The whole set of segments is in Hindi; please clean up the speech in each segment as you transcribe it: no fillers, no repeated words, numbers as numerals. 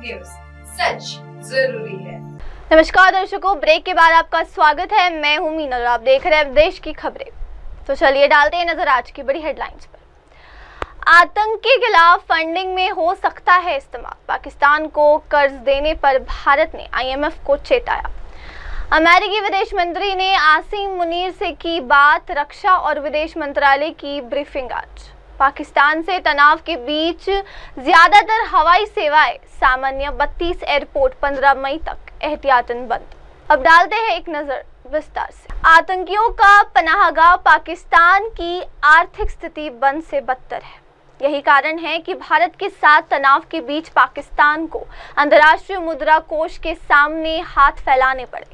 न्यूज, सच जरूरी है। नमस्कार दर्शकों, ब्रेक के बाद आपका स्वागत है। मैं हूं मीनल और आप देख रहे हैं देश की खबरें। तो चलिए डालते हैं नजर आज की बड़ी हेडलाइंस पर। आतंक के खिलाफ फंडिंग में हो सकता है इस्तेमाल। पाकिस्तान को कर्ज देने पर भारत ने IMF को चेताया। अमेरिकी विदेश मंत्री ने आसिम मुनीर से की बात। रक्षा और विदेश मंत्रालय की ब्रीफिंग आज। पाकिस्तान से तनाव के बीच ज्यादातर हवाई सेवाएं सामान्य। 32 एयरपोर्ट 15 मई तक एहतियातन बंद। अब डालते हैं एक नजर विस्तार से। आतंकियों का पनाहगाह पाकिस्तान की आर्थिक स्थिति बंद से बदतर है। यही कारण है कि भारत के साथ तनाव के बीच पाकिस्तान को अंतर्राष्ट्रीय मुद्रा कोष के सामने हाथ फैलाने पड़े।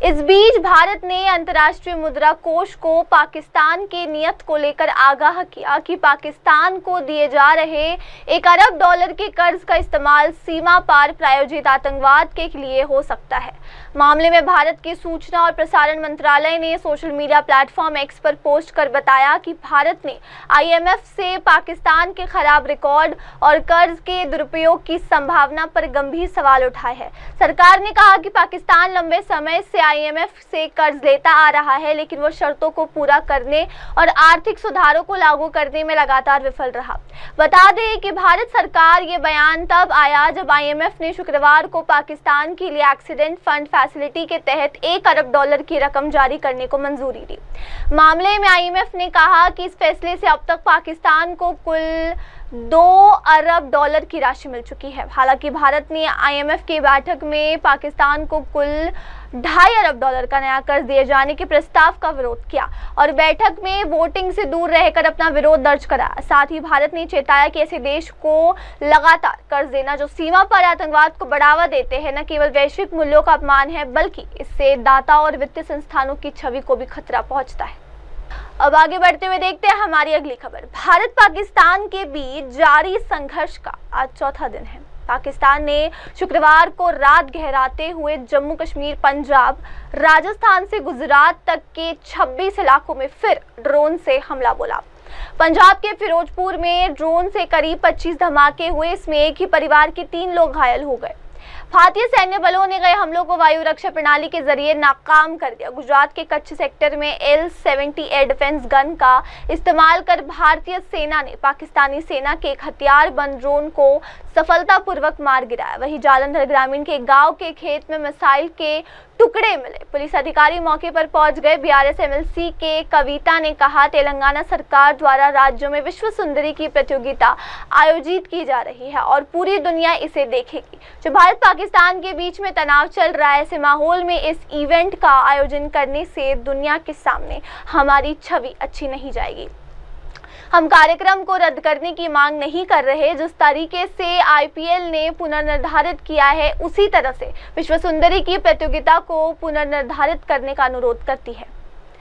इस बीच भारत ने अंतर्राष्ट्रीय मुद्रा कोष को पाकिस्तान के नियत को लेकर आगाह किया कि पाकिस्तान को दिए जा रहे $1 अरब के कर्ज का इस्तेमाल सीमा पार प्रायोजित आतंकवाद के लिए हो सकता है। मामले में भारत के सूचना और प्रसारण मंत्रालय ने सोशल मीडिया प्लेटफॉर्म X पर पोस्ट कर बताया कि भारत ने IMF से पाकिस्तान के खराब रिकॉर्ड और कर्ज के दुरुपयोग की संभावना पर गंभीर सवाल उठाए हैं। सरकार ने कहा कि पाकिस्तान लंबे समय से IMF से कर्ज लेता आ रहा है, लेकिन वो शर्तों को पूरा करने और आर्थिक सुधारों को लागू करने में लगातार विफल रहा। बता दें कि भारत सरकार ये बयान तब आया जब IMF ने शुक्रवार को पाकिस्तान के लिए एक्सीडेंट फंड फैसिलिटी के तहत $1 अरब की रकम जारी करने को मंजूरी दी। मामले में IMF ने कहा कि इस फैसले से अब तक पाकिस्तान को कुल $2 अरब की राशि मिल चुकी है। हालांकि भारत ने IMF की बैठक में पाकिस्तान को कुल $2.5 अरब का नया कर्ज दिए जाने के प्रस्ताव का विरोध किया और बैठक में वोटिंग से दूर रहकर अपना विरोध दर्ज कराया। साथ ही भारत ने चेताया कि ऐसे देश को लगातार कर्ज देना जो सीमा पर आतंकवाद को बढ़ावा देते हैं न केवल वैश्विक मूल्यों का अपमान है, बल्कि इससे दाता और वित्तीय संस्थानों की छवि को भी खतरा पहुंचता है। अब आगे बढ़ते हुए देखते हैं हमारी अगली खबर। भारत पाकिस्तान के बीच जारी संघर्ष का आज चौथा दिन है। पाकिस्तान ने शुक्रवार को रात गहराते हुए जम्मू कश्मीर, पंजाब, राजस्थान से गुजरात तक के 26 इलाकों में फिर ड्रोन से हमला बोला। पंजाब के फिरोजपुर में ड्रोन से करीब 25 धमाके हुए। इसमें एक ही परिवार के 3 लोग घायल हो गए। भारतीय सैन्य बलों ने गए हमलों को वायु रक्षा प्रणाली के जरिए नाकाम कर दिया। गुजरात के कच्छ सेक्टर में L-70 एयर डिफेंस गन का इस्तेमाल कर भारतीय सेना ने पाकिस्तानी सेना के एक हथियार बंद ड्रोन को सफलतापूर्वक मार गिराया। वहीं जालंधर ग्रामीण के गांव के खेत में मिसाइल के टुकड़े मिले। पुलिस अधिकारी मौके पर पहुंच गए। BRS MLC के कविता ने कहा, तेलंगाना सरकार द्वारा राज्यों में विश्व सुंदरी की प्रतियोगिता आयोजित की जा रही है और पूरी दुनिया इसे देखेगी। जो भारत पाकिस्तान के बीच में तनाव चल रहा है, ऐसे माहौल में इस इवेंट का आयोजन करने से दुनिया के सामने हमारी छवि अच्छी नहीं जाएगी। हम कार्यक्रम को रद्द करने की मांग नहीं कर रहे। जिस तरीके से IPL ने पुनर्निर्धारित किया है, उसी तरह से विश्व सुंदरी की प्रतियोगिता को पुनर्निर्धारित करने का अनुरोध करती है।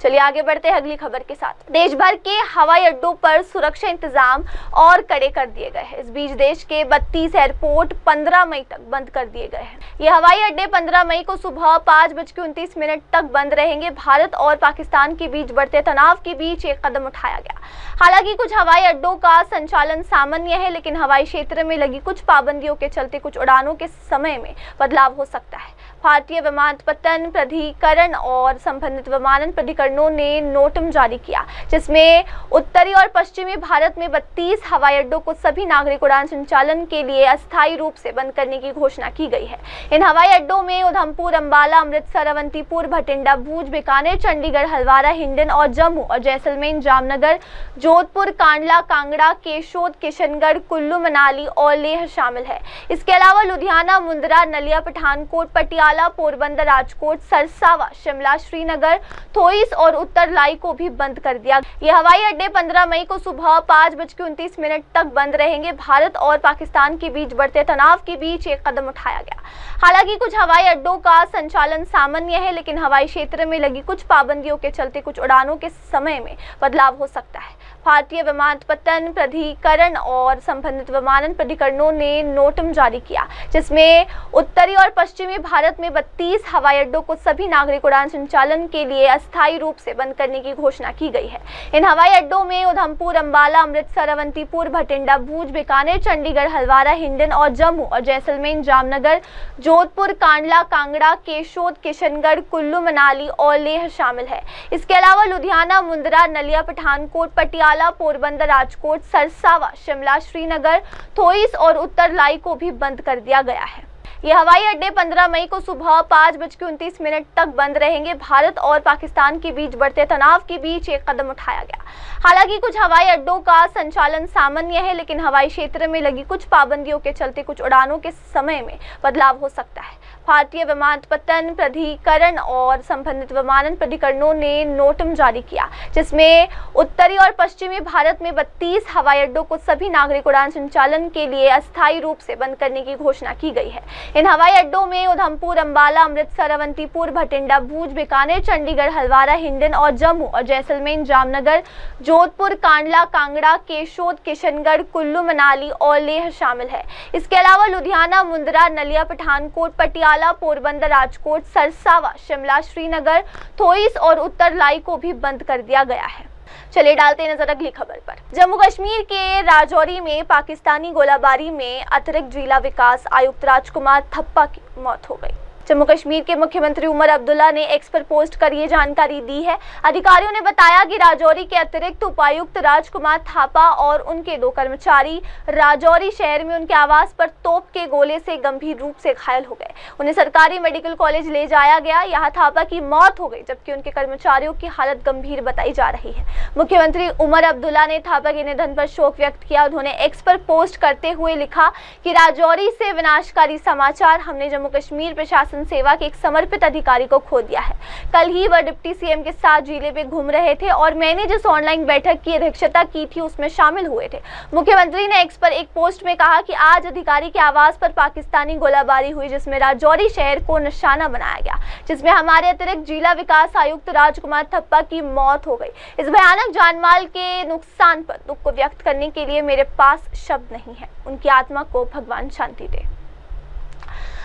चलिए आगे बढ़ते हैं अगली खबर के साथ। देश भर के हवाई अड्डों पर सुरक्षा इंतजाम और कड़े कर दिए गए हैं। इस बीच देश के 32 एयरपोर्ट 15 मई तक बंद कर दिए गए हैं। ये हवाई अड्डे 15 मई को सुबह 5:29 तक बंद रहेंगे। भारत और पाकिस्तान के बीच बढ़ते तनाव के बीच एक कदम उठाया गया। हालांकि कुछ हवाई अड्डों का संचालन सामान्य है, लेकिन हवाई क्षेत्र में लगी कुछ पाबंदियों के चलते कुछ उड़ानों के समय में बदलाव हो सकता है। भारतीय विमानपत्तन प्राधिकरण और संबंधित विमानन प्राधिकरणों ने नोटिस जारी किया, जिसमें उत्तरी और पश्चिमी भारत में 32 हवाई अड्डों को सभी नागरिक उड़ान संचालन के लिए अस्थायी रूप से बंद करने की घोषणा की गई है। इन हवाई अड्डों में उधमपुर, अंबाला, अमृतसर, अवंतीपुर, भटिंडा, भूज, बीकानेर, चंडीगढ़, हल्द्वारा, हिंडन और जम्मू और जैसलमेर, जामनगर, जोधपुर, कांडला, कांगड़ा, केशोद, किशनगढ़, कुल्लू, मनाली और लेह शामिल है। इसके अलावा लुधियाना, मुंद्रा, नलिया, पठानकोट, पटियाला, पोरबंदर, राजकोट, सरसावा, शिमला, श्रीनगर, थोइस और उत्तर लाई को भी बंद कर दिया। ये हवाई अड्डे 15 मई को सुबह 5:29 तक बंद रहेंगे। भारत और पाकिस्तान के बीच बढ़ते तनाव के बीच एक कदम उठाया गया। हालांकि कुछ हवाई अड्डों का संचालन सामान्य है, लेकिन हवाई क्षेत्र में लगी कुछ पाबंदियों के चलते कुछ उड़ानों के समय में बदलाव हो सकता है। भारतीय विमानपत्तन प्राधिकरण और संबंधित विमानन प्राधिकरणों ने नोटिस जारी किया, जिसमें उत्तरी और पश्चिमी भारत में 32 हवाई अड्डों को सभी नागरिक उड़ान संचालन के लिए अस्थायी रूप से बंद करने की घोषणा की गई है। इन हवाई अड्डों में उधमपुर, अंबाला, अमृतसर, अवंतीपुर, भटिंडा, भूज, बीकानेर, चंडीगढ़, हलवारा, हिंडन और जम्मू और जैसलमेर, जामनगर, जोधपुर, कांडला, कांगड़ा, केशोद, किशनगढ़, कुल्लू, मनाली और लेह शामिल है। इसके अलावा लुधियाना, मुंद्रा, नलिया, पठानकोट, पटियाला, पोरबंदर, राजकोट, सरसावा, शिमला, श्रीनगर, थोइस और उत्तर लाई को भी बंद कर दिया गया है। ये हवाई अड्डे 15 मई को सुबह 5:29 तक बंद रहेंगे। भारत और पाकिस्तान के बीच बढ़ते तनाव के बीच एक कदम उठाया गया। हालांकि कुछ हवाई अड्डों का संचालन सामान्य है, लेकिन हवाई क्षेत्र में लगी कुछ पाबंदियों के चलते कुछ उड़ानों के समय में बदलाव हो सकता है। भारतीय विमानपत्तन प्राधिकरण और संबंधित विमानन प्राधिकरणों ने नोटिस जारी किया, जिसमें उत्तरी और पश्चिमी भारत में 32 हवाई अड्डों को सभी नागरिक उड़ान संचालन के लिए अस्थायी रूप से बंद करने की घोषणा की गई है। इन हवाई अड्डों में उधमपुर, अंबाला, अमृतसर, अवंतीपुर, भटिंडा, भूज, बीकानेर, चंडीगढ़, हलवारा, हिंडन और जम्मू और जैसलमेर, जामनगर, जोधपुर, कांडला, कांगड़ा, केशोद, किशनगढ़, कुल्लू, मनाली और लेह शामिल है। इसके अलावा लुधियाना, मुंद्रा, नलिया, पठानकोट, पटियाला, पोरबंदर, राजकोट, सरसावा, शिमला, श्रीनगर, थोइस और उत्तर लाई को भी बंद कर दिया गया है। चलिए डालते हैं नजर अगली खबर पर। जम्मू कश्मीर के राजौरी में पाकिस्तानी गोलाबारी में अतिरिक्त जिला विकास आयुक्त राजकुमार थप्पा की मौत हो गई। जम्मू कश्मीर के मुख्यमंत्री उमर अब्दुल्ला ने एक्स पर पोस्ट कर ये जानकारी दी है। अधिकारियों ने बताया कि राजौरी के अतिरिक्त उपायुक्त राजकुमार थापा और उनके 2 कर्मचारी राजौरी शहर में उनके आवास पर तोप के गोले से गंभीर रूप से घायल हो गए। उन्हें सरकारी मेडिकल कॉलेज ले जाया गया। यहाँ थापा की मौत हो गई, जबकि उनके कर्मचारियों की हालत गंभीर बताई जा रही है। मुख्यमंत्री उमर अब्दुल्ला ने थापा के निधन पर शोक व्यक्त किया। उन्होंने एक्स पर पोस्ट करते हुए लिखा कि राजौरी से विनाशकारी समाचार, हमने जम्मू कश्मीर प्रशासन सेवा के एक समर्पित अधिकारी को खो दिया है। कल ही वह डिप्टी सीएम के साथ जिले में घूम रहे थे और मैंने जिस ऑनलाइन बैठक की अध्यक्षता की थी उसमें शामिल हुए थे। मुख्यमंत्री ने एक्स पर एक पोस्ट में कहा कि आज अधिकारी के आवास पर पाकिस्तानी गोलाबारी हुई, जिसमें राजौरी शहर को निशाना बनाया गया, जिसमें हमारे अतिरिक्त जिला विकास आयुक्त राजकुमार थप्पा की मौत हो गई। इस भयानक जानमाल के नुकसान पर दुख को व्यक्त करने के लिए मेरे पास शब्द नहीं है। उनकी आत्मा को भगवान शांति दे।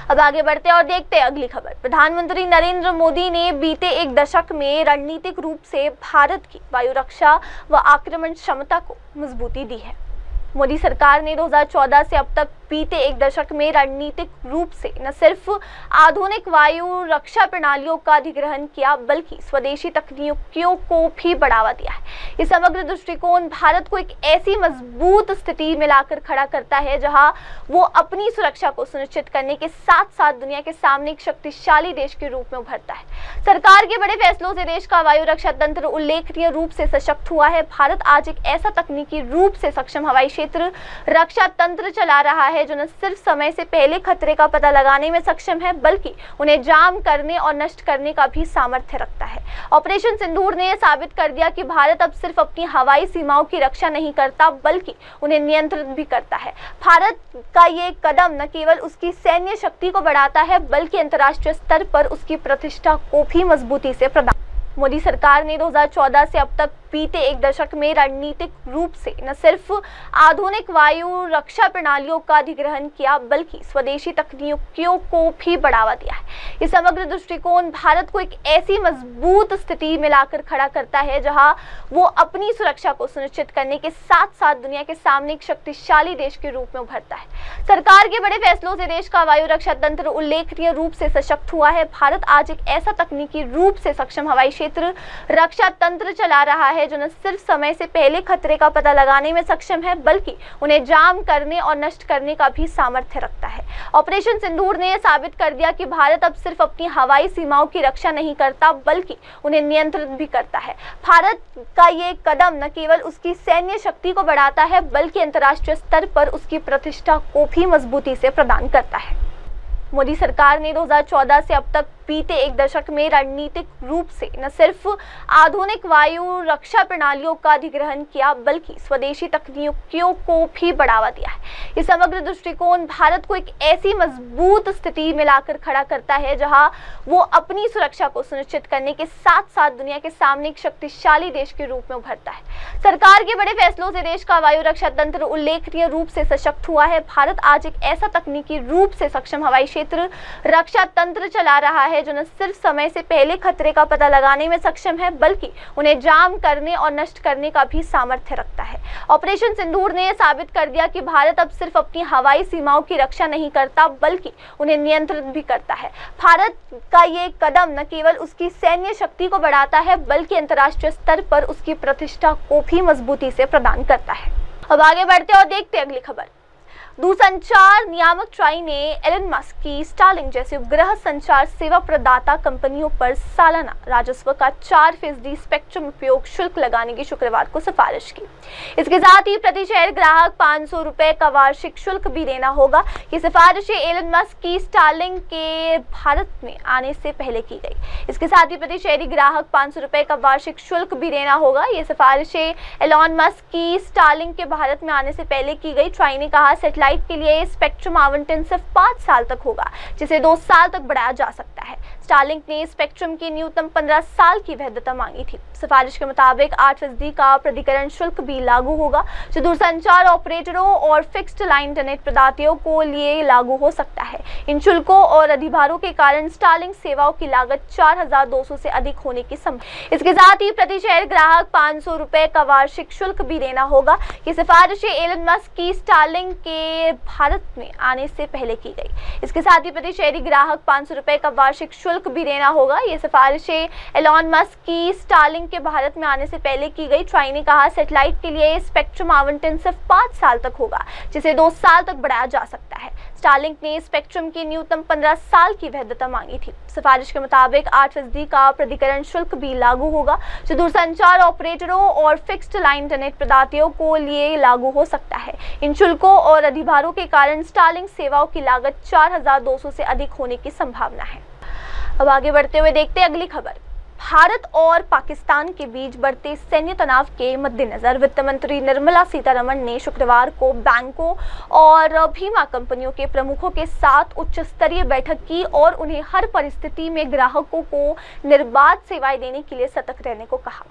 अब आगे बढ़ते और देखते हैं अगली खबर। प्रधानमंत्री नरेंद्र मोदी ने बीते एक दशक में रणनीतिक रूप से भारत की वायु रक्षा व आक्रमण क्षमता को मजबूती दी है। मोदी सरकार ने 2014 से अब तक बीते एक दशक में रणनीतिक रूप से न सिर्फ आधुनिक वायु रक्षा प्रणालियों का अधिग्रहण किया, बल्कि स्वदेशी तकनीकों को भी बढ़ावा दिया है। ये समग्र दृष्टिकोण भारत को एक ऐसी मजबूत स्थिति में लाकर खड़ा करता है जहां वो अपनी सुरक्षा को सुनिश्चित करने के साथ साथ दुनिया के सामने एक शक्तिशाली देश के रूप में उभरता है। सरकार के बड़े फैसलों से देश का वायु रक्षा तंत्र उल्लेखनीय रूप से सशक्त हुआ है। भारत आज एक ऐसा तकनीकी रूप से सक्षम हवाई क्षेत्र रक्षा तंत्र चला रहा है जो न सिर्फ समय से पहले खतरे का पता लगाने में सक्षम है, बल्कि उन्हें जाम करने और नष्ट करने का भी सामर्थ्य रखता है। ऑपरेशन सिंदूर ने यह साबित कर दिया कि भारत अब सिर्फ अपनी हवाई सीमाओं की रक्षा नहीं करता, बल्कि उन्हें नियंत्रित भी करता है। भारत का ये कदम न केवल उसकी सैन्य शक्ति को बढ़ाता है, बल्कि अंतर्राष्ट्रीय स्तर पर उसकी प्रतिष्ठा को भी मजबूती से प्रदान। मोदी सरकार ने 2014 से अब तक बीते एक दशक में रणनीतिक रूप से न सिर्फ आधुनिक वायु रक्षा प्रणालियों का अधिग्रहण किया, बल्कि स्वदेशी तकनीकों को भी बढ़ावा दिया है। ये समग्र दृष्टिकोण भारत को एक ऐसी मजबूत स्थिति में लाकर खड़ा करता है जहां वो अपनी सुरक्षा को सुनिश्चित करने के साथ साथ दुनिया के सामने एक शक्तिशाली देश के रूप में उभरता है। सरकार के बड़े फैसलों से देश का वायु रक्षा तंत्र उल्लेखनीय रूप से सशक्त हुआ है। भारत आज एक ऐसा तकनीकी रूप से सक्षम हवाई क्षेत्र रक्षा तंत्र चला रहा है जो न सिर्फ समय से पहले खतरे का पता लगाने में सक्षम है, बल्कि उन्हें जाम करने और नष्ट करने का भी सामर्थ्य रखता है। ऑपरेशन सिंदूर ने यह साबित कर दिया कि भारत अब सिर्फ अपनी हवाई सीमाओं की रक्षा नहीं करता, बल्कि उन्हें नियंत्रित भी करता है। भारत का ये कदम न केवल उसकी सैन्य शक्ति को बढ़ाता है, बल्कि अंतर्राष्ट्रीय स्तर पर उसकी प्रतिष्ठा को भी मजबूती से प्रदान करता है। मोदी सरकार ने 2014 से अब तक बीते एक दशक में रणनीतिक रूप से न सिर्फ आधुनिक वायु रक्षा प्रणालियों का अधिग्रहण किया बल्कि स्वदेशी तकनीकों को भी बढ़ावा दिया है। ये समग्र दृष्टिकोण भारत को एक ऐसी मजबूत स्थिति में लाकर खड़ा करता है जहां वो अपनी सुरक्षा को सुनिश्चित करने के साथ साथ दुनिया के सामने एक शक्तिशाली देश के रूप में उभरता है। सरकार के बड़े फैसलों से देश का वायु रक्षा तंत्र उल्लेखनीय रूप से सशक्त हुआ है। भारत आज एक ऐसा तकनीकी रूप से सक्षम हवाई क्षेत्र रक्षा तंत्र चला रहा है जो न सिर्फ समय से पहले खतरे का पता लगाने में सक्षम है बल्कि उन्हें जाम करने और नष्ट करने का भी सामर्थ्य रखता है। ऑपरेशन सिंदूर ने यह साबित कर दिया कि भारत अब सिर्फ अपनी हवाई सीमाओं की रक्षा नहीं करता बल्कि उन्हें नियंत्रित भी करता है। भारत का ये कदम न केवल उसकी सैन्य शक्ति को बढ़ाता है बल्कि अंतर्राष्ट्रीय स्तर पर उसकी प्रतिष्ठा को भी मजबूती से प्रदान करता है। अब आगे बढ़ते और देखते अगली खबर। दूरसंचार नियामक ट्राई ने एलन मस्क की स्टारलिंक जैसी उपग्रह संचार सेवा प्रदाता कंपनियों पर सालाना राजस्व का 4% स्पेक्ट्रम उपयोग शुल्क लगाने की शुक्रवार को सिफारिश की। इसके साथ ही प्रति शहर ग्राहक 500 रुपए का वार्षिक शुल्क भी देना होगा। ये सिफारिशें एलन मस्क की स्टारलिंक के भारत में आने से पहले की गई। इसके साथ ही प्रति शहरी ग्राहक 500 रुपए का वार्षिक शुल्क भी देना होगा। ये सिफारिशें एलन मस्क की स्टारलिंक के भारत में आने से पहले की गई। ट्राई ने कहा सैटेलाइट के लिए स्पेक्ट्रम आवंटन सिर्फ 5 साल तक होगा जिसे 2 साल तक बढ़ाया जा सकता है। स्टारलिंक ने स्पेक्ट्रम की न्यूनतम 15 साल की वैधता मांगी थी। सिफारिश के मुताबिक 8% का प्राधिकरण शुल्क भी लागू होगा जो दूरसंचार ऑपरेटरों और फिक्स्ड लाइन इंटरनेट प्रदाताओं को लिए लागू हो सकता है। इन शुल्कों और अधिभारों के कारण स्टारलिंक सेवाओं की लागत 4200 से अधिक होने की संभावना। इसके साथ ही प्रति शहर ग्राहक 500 रुपए का वार्षिक शुल्क भी देना होगा। ये सिफारिशें एलन मस्क की स्टारलिंक के भारत में आने से पहले की गई। इसके साथ ही प्रति शहरी ग्राहक 500 रुपए का वार्षिक शुल्क भी देना होगा। ये सिफारिशें एलन मस्क की स्टारलिंक के भारत में आने से पहले की गई। ट्राई ने कहा सैटेलाइट के लिए स्पेक्ट्रम आवंटन सिर्फ 5 साल तक होगा जिसे 2 साल तक बढ़ाया जा सकता है। स्टारलिंक ने स्पेक्ट्रम की न्यूनतम 15 साल की वैधता मांगी थी। सिफारिश के मुताबिक 8% का प्राधिकरण शुल्क भी लागू होगा जो दूरसंचार ऑपरेटरों और फिक्स्ड लाइन इंटरनेट प्रदाताओं को लिए लागू हो सकता है। इन शुल्कों और अधिभारों के कारण स्टारलिंक सेवाओं की लागत 4200 से अधिक होने की संभावना है। अब आगे बढ़ते हुए देखते हैं अगली खबर। भारत और पाकिस्तान के बीच बढ़ते सैन्य तनाव के मद्देनजर वित्त मंत्री निर्मला सीतारमण ने शुक्रवार को बैंकों और बीमा कंपनियों के प्रमुखों के साथ उच्च स्तरीय बैठक की और उन्हें हर परिस्थिति में ग्राहकों को निर्बाध सेवाएं देने के लिए सतर्क रहने को कहा।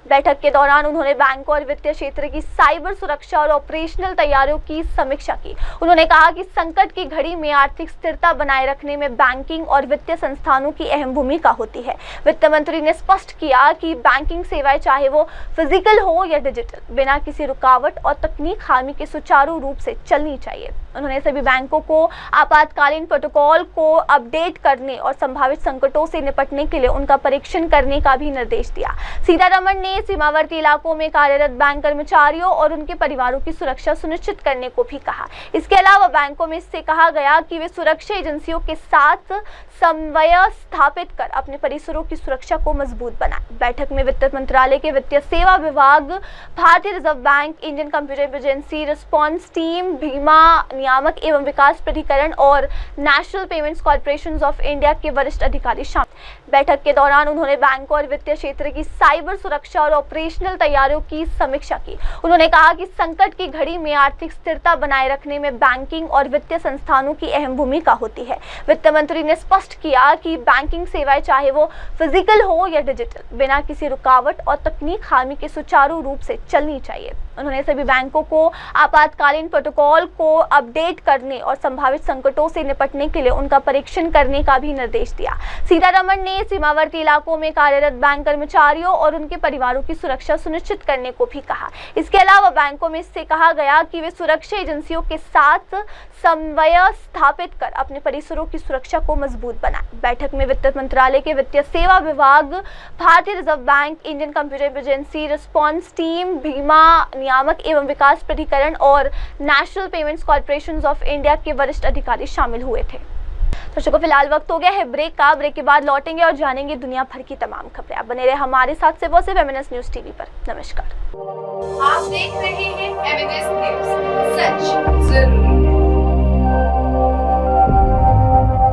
बैठक के दौरान उन्होंने बैंकों और वित्तीय क्षेत्र की साइबर सुरक्षा और ऑपरेशनल तैयारियों की समीक्षा की। उन्होंने कहा कि संकट की घड़ी में आर्थिक स्थिरता बनाए रखने में बैंकिंग और वित्तीय संस्थानों की अहम भूमिका होती है। वित्त मंत्री ने स्पष्ट किया कि बैंकिंग सेवाएं चाहे वो फिजिकल हो या डिजिटल, बिना किसी रुकावट और तकनीक खामी के सुचारू रूप से चलनी चाहिए। उन्होंने सभी बैंकों को आपातकालीन प्रोटोकॉल को अपडेट करने और संभावित संकटों से निपटने के लिए उनका परीक्षण करने का भी निर्देश दिया। सीतारमण ने सीमावर्ती इलाकों में कार्यरत बैंक कर्मचारियों और उनके परिवारों की सुरक्षा सुनिश्चित करने को भी कहा। इसके अलावा बैंकों में इससे कहा गया कि वे सुरक्षा एजेंसियों के साथ समन्वय स्थापित कर अपने परिसरों की सुरक्षा को मजबूत बनाएं। बैठक में वित्त मंत्रालय के वित्तीय सेवा विभाग, भारतीय reserve bank, Indian computer agency response team, बीमा नियामक एवं विकास प्राधिकरण और national payments corporation of India के वरिष्ठ अधिकारी शामिल। बैठक के दौरान उन्होंने बैंकों और वित्तीय क्षेत्र की साइबर सुरक्षा और ऑपरेशनल तैयारियों की समीक्षा की। उन्होंने कहा कि संकट की घड़ी में आर्थिक स्थिरता बनाए रखने में बैंकिंग और वित्तीय संस्थानों की अहम भूमिका होती है। वित्त मंत्री ने स्पष्ट किया कि बैंकिंग सेवाएं चाहे वो फिजिकल हो या डिजिटल, बिना किसी रुकावट और तकनीक खामी के सुचारू रूप से चलनी चाहिए। उन्होंने सभी बैंकों को आपातकालीन प्रोटोकॉल को अपडेट करने और संभावित संकटों से निपटने के लिए उनका परीक्षण करने का भी निर्देश दिया। सीतारमण ने सीमावर्ती इलाकों में कार्यरत बैंक कर्मचारियों और उनके परिवारों की सुरक्षा सुनिश्चित करने को भी कहा। इसके अलावा बैंकों में इससे कहा गया कि वे सुरक्षा एजेंसियों के साथ समन्वय स्थापित कर अपने परिसरों की सुरक्षा को मजबूत बनाएं। बैठक में वित्त मंत्रालय के वित्तीय सेवा विभाग, भारतीय reserve bank, Indian computer agency response team, बीमा नियामक एवं विकास प्राधिकरण और national payments corporation of India के वरिष्ठ अधिकारी शामिल हुए थे। दर्शकों, फिलहाल वक्त हो गया है ब्रेक का। ब्रेक के बाद लौटेंगे और जानेंगे दुनिया भर की तमाम खबरें। आप बने रहे हमारे साथ से फेमिनिस्ट न्यूज टीवी पर। नमस्कार। आप देख रहे हैं